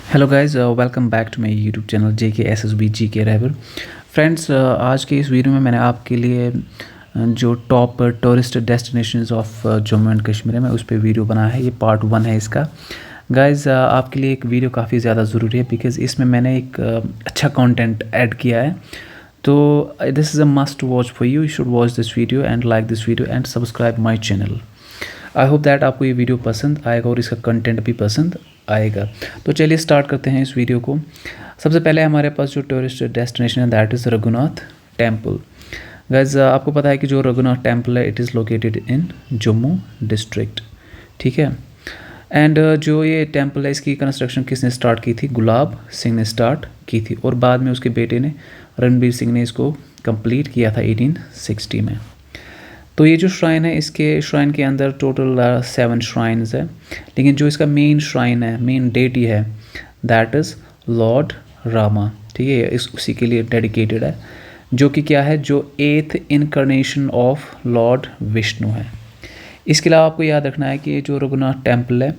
Hello guys, welcome back to my YouTube channel JKSSB GK रैबर। Friends, आज के इस वीडियो में मैंने आपके लिए जो top tourist destinations of Jammu and Kashmir है, मैं उस पर वीडियो बनाया है। ये पार्ट 1 है इसका। गाइस, आपके लिए एक वीडियो काफ़ी ज़्यादा ज़रूरी है बिकॉज़ इसमें मैंने एक अच्छा कंटेंट ऐड किया है। तो this is a must watch for you should watch this video and like this video and subscribe my channel. I hope that आपको ये वीडियो पसंद आएगा और इसका कंटेंट भी पसंद आएगा। तो चलिए स्टार्ट करते हैं इस वीडियो को। सबसे पहले हमारे पास जो टूरिस्ट डेस्टिनेशन है that is Raghunath temple. Guys, आपको पता है कि जो रघुनाथ टेम्पल है it is located in Jammu district, ठीक है। एंड जो ये टेम्पल है इसकी कंस्ट्रक्शन किसने स्टार्ट की थी? गुलाब सिंह ने स्टार्ट की थी और बाद में उसके बेटे ने रणबीर सिंह ने इसको कंप्लीट किया था 1860 में। तो ये जो श्राइन है, इसके श्राइन के अंदर टोटल 7 श्राइन्स है, लेकिन जो इसका मेन श्राइन है, मेन डेटी है, दैट इज़ लॉर्ड रामा, ठीक है। इस उसी के लिए डेडिकेटेड है, जो कि क्या है, जो 8th incarnation of Lord Vishnu है। इसके अलावा आपको याद रखना है कि ये जो रघुनाथ टेम्पल है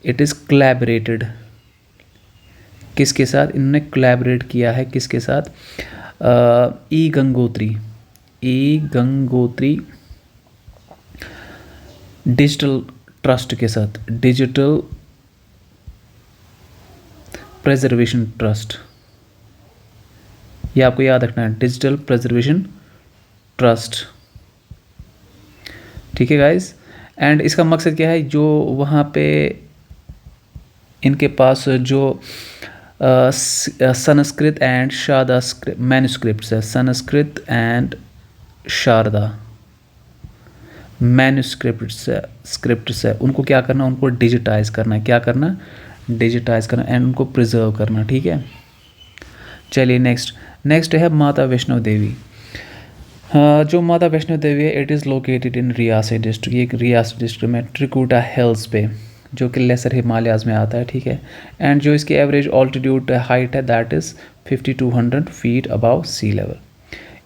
इट इज़ कोलैबोरेटेड किसके साथ? इन्होंने कोलैबोरेट किया है किसके साथ? ई गंगोत्री डिजिटल ट्रस्ट के साथ, डिजिटल प्रिजर्वेशन ट्रस्ट। ये आपको याद रखना है, डिजिटल प्रिजर्वेशन ट्रस्ट, ठीक है गाइस। एंड इसका मकसद क्या है? जो वहाँ पे इनके पास जो संस्कृत एंड शारदा मैन्युस्क्रिप्ट्स है, संस्कृत एंड शारदा मैन्युस्क्रिप्ट्स है, उनको क्या करना? उनको डिजिटाइज करना है। क्या करना? डिजिटाइज करना एंड उनको प्रिजर्व करना, ठीक है। चलिए नेक्स्ट है माता वैष्णो देवी। जो माता वैष्णो देवी है it is located in Reasi district. ये रियासी डिस्ट्रिक्ट में त्रिकुटा हिल्स पे, जो कि लेसर हिमालयाज़ में आता है, ठीक है। एंड जो इसकी एवरेज ऑल्टीट्यूड हाइट है that is 5200 feet above sea level.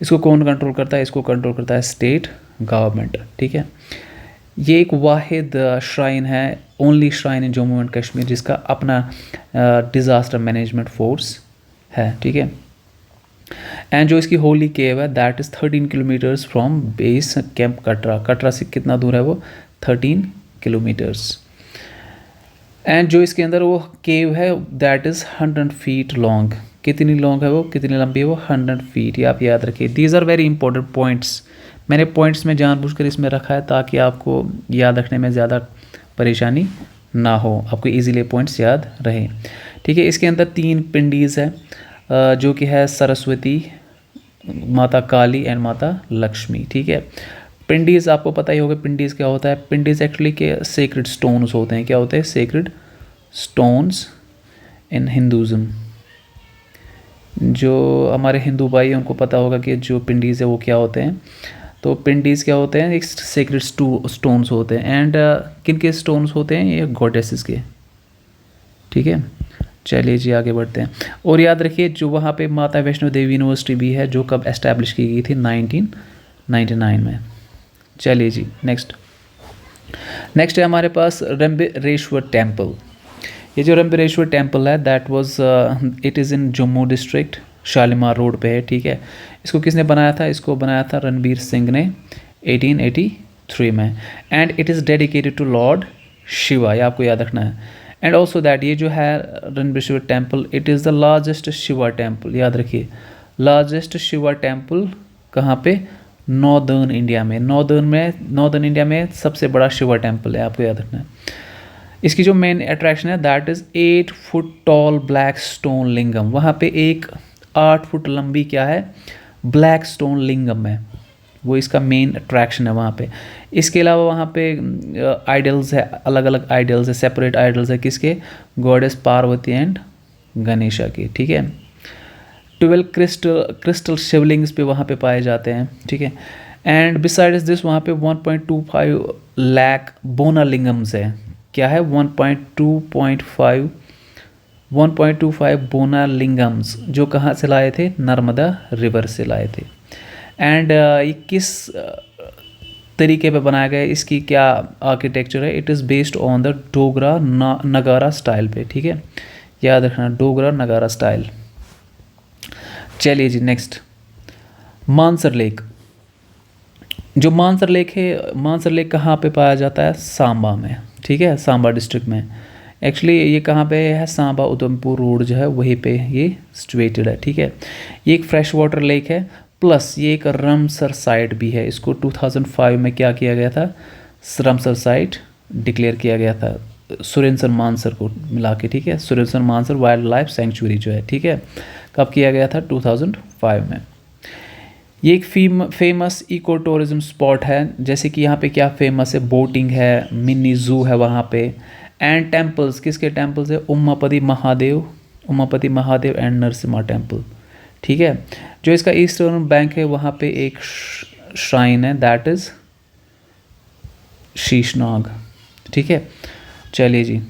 इसको कौन कंट्रोल करता है? इसको कंट्रोल करता है स्टेट गवर्नमेंट, ठीक है। ये एक वाहिद श्राइन है, only shrine in Jammu and Kashmir जिसका अपना डिज़ास्टर मैनेजमेंट फोर्स है, ठीक है। एंड जो इसकी होली केव है that is 13 kilometres from base camp Katra से कितना दूर है वो? 13 किलोमीटर्स। एंड जो इसके अंदर वो केव है दैट इज़ 100 फीट लॉन्ग। कितनी लॉन्ग है वो? कितनी लंबी है वो? 100 फीट। ये आप याद रखिए। These are very important points. मैंने पॉइंट्स में जानबूझकर इसमें रखा है ताकि आपको याद रखने में ज़्यादा परेशानी ना हो, आपको इजीली पॉइंट्स याद रहें, ठीक है। इसके अंदर 3 पिंडीज़ है, जो कि है सरस्वती, माता काली एंड माता लक्ष्मी, ठीक है। पिंडीज़ आपको पता ही होगा, पिंडीज़ क्या होता है? पिंडीज़ एक्चुअली के सेक्रेड स्टोन्स होते हैं। क्या होते हैं? Sacred stones in Hinduism. जो हमारे हिंदू भाई हैं उनको पता होगा कि जो पिंडीज़ है वो क्या होते हैं। तो पिंडीज़ क्या होते हैं? एक सेक्रेड स्टोन्स होते हैं। एंड किन के स्टोन्स होते हैं? ये गॉडेसेस के, ठीक है। चलिए जी आगे बढ़ते हैं। और याद रखिए जो वहाँ पे माता वैष्णो देवी यूनिवर्सिटी भी है, जो कब एस्टैब्लिश की गई थी? 1999 में। चलिए जी नेक्स्ट है हमारे पास रंबेरेश्वर टेम्पल। ये जो रंबेरेश्वर टेम्पल है that was it is in Jammu district, Shalimar road पे है, ठीक है। इसको किसने बनाया था? इसको बनाया था रणबीर सिंह ने 1883 में। And it is dedicated to lord Shiva, ये आपको याद रखना है। एंड ऑल्सो दैट ये जो है Ranbireshwar temple it is the largest Shiva temple. याद रखिए, लार्जेस्ट शिवा टेम्पल कहाँ पे? नॉर्दर्न इंडिया में। नॉर्दर्न इंडिया में सबसे बड़ा शिवा टेम्पल है, आपको याद रखना है। इसकी जो मेन अट्रैक्शन है that is 8 foot tall black stone lingam. वहाँ पे एक 8 फुट लंबी क्या है? ब्लैक स्टोन लिंगम है, वो इसका मेन अट्रैक्शन है वहाँ पे। इसके अलावा वहाँ पे आइडल्स है, अलग अलग आइडल्स है, सेपरेट आइडल्स है किसके? गॉडेस पार्वती एंड गणेशा के, ठीक है। 12 क्रिस्टल शिवलिंग्स पे वहाँ पे पाए जाते हैं, ठीक है। एंड बिसाइड्स दिस वहाँ पे 1.25 लाख बोना लिंगम्स है। क्या है? 1.25 बोना लिंगम्स, जो कहाँ से लाए थे? नर्मदा रिवर से लाए थे। एंड ये किस तरीके पे बनाया गया है? इसकी क्या आर्किटेक्चर है? It is based on the Dogra नगारा स्टाइल पे, ठीक है। याद रखना, डोगरा नगारा स्टाइल। चलिए जी नेक्स्ट, मानसर लेक। जो मानसर लेक है, मानसर लेक कहाँ पे पाया जाता है? सांबा में, ठीक है, सांबा डिस्ट्रिक्ट में। एक्चुअली ये कहाँ पे है? सांबा उधमपुर रोड जो है वहीं पे ये सिचुएटेड है, ठीक है। ये एक फ्रेश वाटर लेक है, प्लस ये एक रामसर साइट भी है। इसको 2005 में क्या किया गया था? रामसर साइट डिक्लेयर किया गया था सुरेंद्र मानसर को मिला के, ठीक है। Surendra Mansar wild life sanctuary जो है, ठीक है, कब किया गया था? 2005 में। ये एक फेमस इको टूरिज्म स्पॉट है, जैसे कि यहाँ पे क्या फेमस है? बोटिंग है, मिनी जू है वहाँ पे, एंड टेम्पल्स। किसके टेम्पल्स है? उमापति महादेव एंड नरसिम्हा टेम्पल, ठीक है। जो इसका ईस्टर्न बैंक है वहाँ पे एक श्राइन है, दैट इज़ शीशनाग, ठीक है। चलिए जी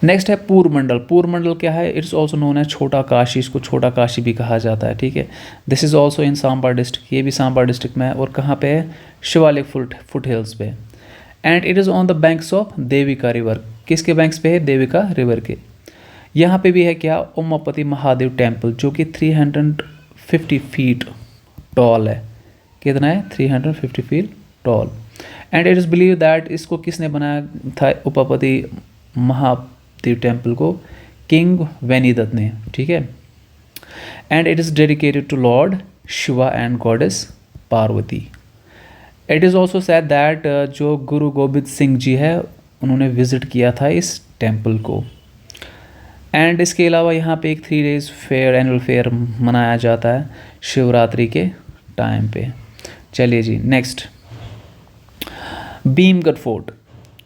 नेक्स्ट है पूरमंडल। पूरमंडल क्या है? इट्स ऑल्सो नोन है छोटा काशी, इसको छोटा काशी भी कहा जाता है, ठीक है। This is also in Samba district, ये भी सांबा डिस्ट्रिक्ट में है। और कहाँ पे है? शिवालिक फुट हिल्स पे। And it is on the banks of Devika river. किसके बैंक्स पे है? देविका रिवर के। यहाँ पे भी है क्या? उमापति महादेव टेम्पल, जो कि 350 फीट टॉल है। कितना है? 350 feet tall. And it is believe that इसको किसने बनाया था? उमापति महादेव टेम्पल को किंग वैनीदत्त ने, ठीक है। And it is dedicated to lord Shiva and goddess Parvati. It is also said that जो गुरु गोबिंद सिंह जी है उन्होंने विज़िट किया था इस टेम्पल को। एंड इसके अलावा यहाँ पे एक 3 days फेयर, एनुअल फेयर मनाया जाता है शिवरात्रि के टाइम पे। चलिए जी next, Bhimgarh fort.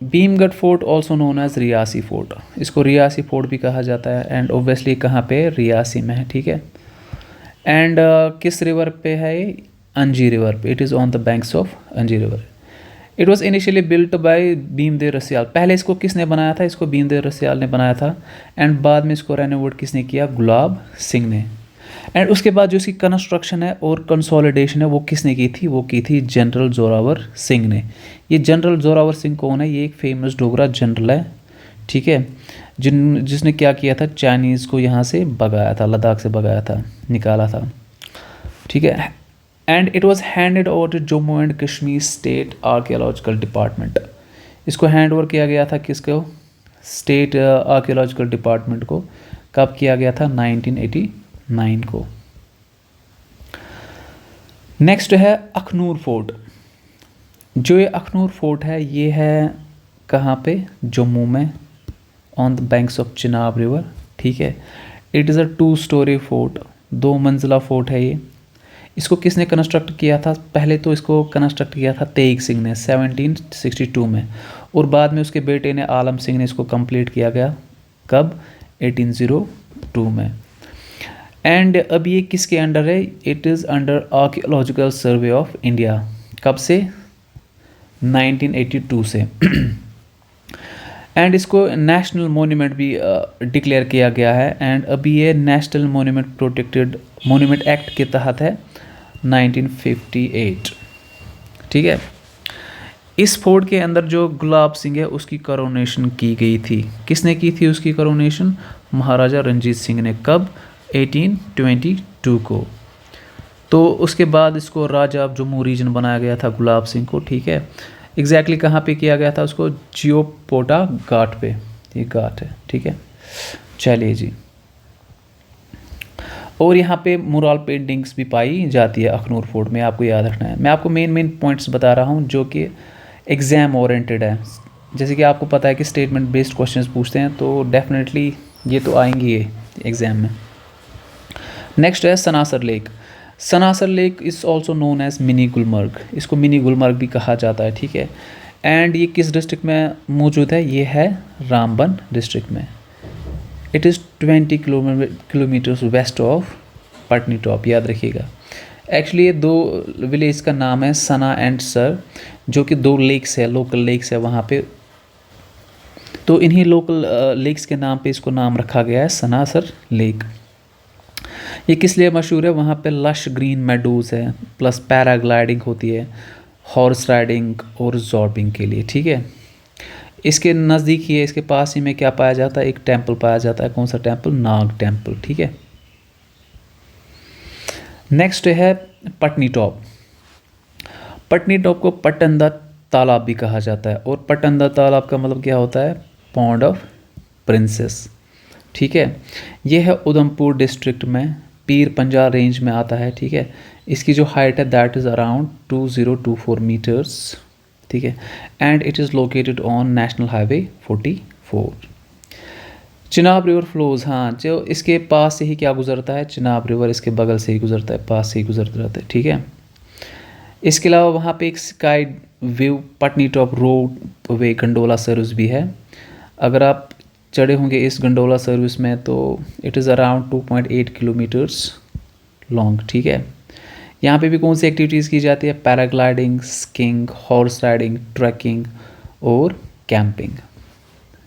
Bhimgarh fort also known as Reasi fort, इसको रियासी फोर्ट भी कहा जाता है। एंड ओब्वियसली कहाँ पे? रियासी में है, ठीक है। एंड किस रिवर पे है ये? अंजी रिवर पे। It is on the banks of Anji river. It was initially built by Bhimdev Rasiyal. पहले इसको किसने बनाया था? इसको भीमदेव रसियाल ने बनाया था। एंड बाद में इसको रेनोवेट किसने किया? गुलाब सिंह ने। एंड उसके बाद जो इसकी कंस्ट्रक्शन है और कंसोलिडेशन है वो किसने की थी? वो की थी जनरल जोरावर सिंह ने। ये जनरल जोरावर सिंह कौन है? ये एक फेमस डोगरा जनरल है, ठीक है, जिसने क्या किया था? चाइनीज़ को यहाँ से भगाया था, लद्दाख से भगाया था, निकाला था, ठीक है। And it was handed over to Jammu and Kashmir state archaeological department. इसको हैंड ओवर किया गया था किसको? स्टेट आर्कियोलॉजिकल डिपार्टमेंट को। कब किया गया था? 1989 को। नेक्स्ट है अखनूर फोर्ट। जो ये अखनूर फोर्ट है ये है कहाँ पे? जम्मू में, on the banks of Chenab river, ठीक है। It is a 2 story fort, 2 मंजिला फोर्ट है ये। इसको किसने कंस्ट्रक्ट किया था? पहले तो इसको कंस्ट्रक्ट किया था तेग सिंह ने 1762 में, और बाद में उसके बेटे ने आलम सिंह ने इसको कंप्लीट किया गया। कब? 1802 में। एंड अब ये किसके अंडर है? It is under archaeological survey of India. कब से? 1982 से। एंड इसको नेशनल मोन्यूमेंट भी डिक्लेयर किया गया है। एंड अभी ये national monument protected monument act के तहत है 1958, ठीक है। इस फोर्ट के अंदर जो गुलाब सिंह है उसकी करोनेशन की गई थी। किसने की थी उसकी करोनेशन? महाराजा रंजीत सिंह ने। कब? 1822 को। तो उसके बाद इसको राजा ऑफ जम्मू रीजन बनाया गया था गुलाब सिंह को, ठीक है। एग्जैक्टली कहाँ पे किया गया था उसको? जियोपोटा घाट पे, ये घाट है, ठीक है। चलिए जी, और यहाँ पे मुराल पेंटिंग्स भी पाई जाती है अखनूर फोर्ट में, आपको याद रखना है। मैं आपको मेन पॉइंट्स बता रहा हूँ जो कि एग्ज़ाम ओरिएंटेड है। जैसे कि आपको पता है कि स्टेटमेंट बेस्ड क्वेश्चंस पूछते हैं, तो डेफिनेटली ये तो आएंगे ये एग्ज़ाम में। नेक्स्ट है Sanasar lake. Sanasar lake is also known as mini Gulmarg, इसको मिनी गुलमर्ग भी कहा जाता है, ठीक है। एंड ये किस डिस्ट्रिक्ट में मौजूद है? ये है रामबन डिस्ट्रिक्ट में। It is 20 kilometres west of Patnitop, याद रखिएगा। एक्चुअली ये 2 विलेज का नाम है सना एंड सर, जो कि 2 लेक्स है, लोकल लेक्स है वहाँ पे। तो इन्हीं लोकल लेक्स के नाम पे इसको नाम रखा गया है सनासर लेक। ये किस लिए मशहूर है? वहाँ पे लश ग्रीन मेडोज़ है, प्लस पैराग्लाइडिंग होती है, हॉर्स राइडिंग और जॉर्बिंग के लिए, ठीक है। इसके नज़दीक ही है, इसके पास ही में क्या पाया जाता है, एक टेम्पल पाया जाता है। कौन सा टेम्पल? नाग टेम्पल। ठीक है, नेक्स्ट है पटनी टॉप। पटनी टॉप को पटंदा तालाब भी कहा जाता है, और पटंदा तालाब का मतलब क्या होता है? Pond of princess. ठीक है, ये है उधमपुर डिस्ट्रिक्ट में, पीर पंजाल रेंज में आता है। ठीक है, इसकी जो हाइट है दैट इज़ अराउंड 2024 मीटर्स। ठीक है, and it is located on national highway 44। Chenab river flows, हाँ, जो इसके पास से ही क्या गुजरता है? चिनाब रिवर इसके बगल से ही गुजरता है, पास से ही गुजरता रहता है। ठीक है, इसके अलावा वहाँ पे एक sky view Patni top road वे गंडोला सर्विस भी है। अगर आप चढ़े होंगे इस गंडोला सर्विस में तो it is around 2.8 kilometres long. ठीक है, यहाँ पे भी कौन सी एक्टिविटीज़ की जाती है? Paragliding, skiing, horse riding, trekking और कैंपिंग।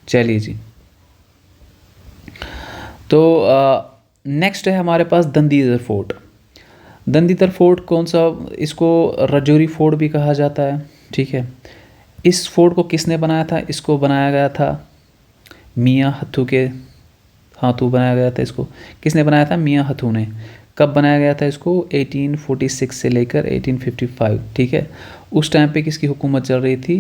चलिए जी, तो नेक्स्ट है हमारे पास दंदीधर फोर्ट। दंदीधर फोर्ट कौन सा? इसको रजौरी फोर्ट भी कहा जाता है। ठीक है, इस फोर्ट को किसने बनाया था? इसको बनाया गया था मियाँ हथू के हाथों बनाया गया था। इसको किसने बनाया था? मियाँ हथू ने। कब बनाया गया था इसको? 1846 से लेकर 1855। ठीक है, उस टाइम पे किसकी हुकूमत चल रही थी?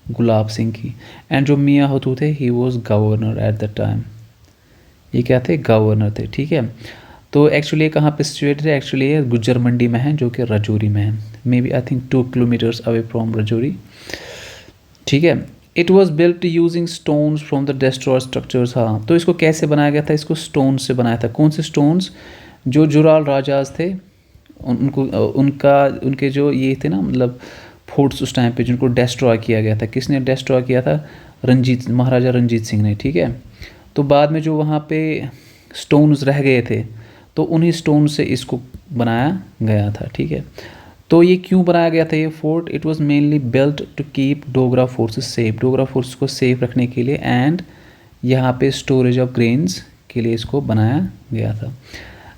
गुलाब सिंह की। एंड जो मियाँ हथू थे, he was governor at the time. ये क्या थे? गवर्नर थे। ठीक है, तो एक्चुअली कहाँ पे सिचुएटेड है? एक्चुअली ये गुज्जर मंडी में है, जो कि रजौरी में है। Maybe I think 2 kilometres away from Rajouri. ठीक है, it was built using stones from the destroyed structures. हाँ, तो इसको कैसे बनाया गया था? इसको स्टोन से बनाया था। कौन से स्टोन्स? जो जुराल राजाज थे उनके जो ये थे ना, मतलब फोर्ट्स उस टाइम पे जिनको डिस्ट्रॉय किया गया था। किसने डिस्ट्रॉय किया था? महाराजा रंजीत सिंह ने। ठीक है, तो बाद में जो वहाँ पे स्टोन्स रह गए थे, तो उन्हीं स्टोन से इसको बनाया गया था। ठीक है, तो ये क्यों बनाया गया था ये fort? It was mainly built to keep Dogra forces safe, Dogra forces को सेफ रखने के लिए, एंड यहाँ पे स्टोरेज ऑफ ग्रेन्स के लिए इसको बनाया गया था।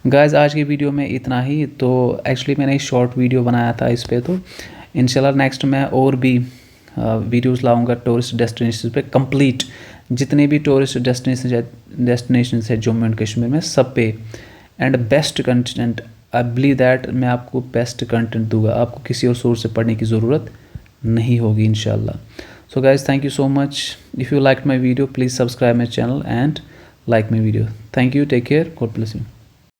गाइस, आज की वीडियो में इतना ही। तो एक्चुअली मैंने एक शॉर्ट वीडियो बनाया था इस पर, तो इंशाल्लाह नेक्स्ट मैं और भी वीडियोस लाऊंगा टूरिस्ट डेस्टिनेशन पे, कंप्लीट जितने भी टूरिस्ट डेस्टिनेशन है जम्मू एंड कश्मीर में, सब पे, and best content. I believe that मैं आपको बेस्ट कंटेंट दूंगा, आपको किसी और सोर्स से पढ़ने की ज़रूरत नहीं होगी इंशाल्लाह। So guys, thank you so much. If you like my video, please subscribe my channel and like my video. Thank you, take care, God bless you.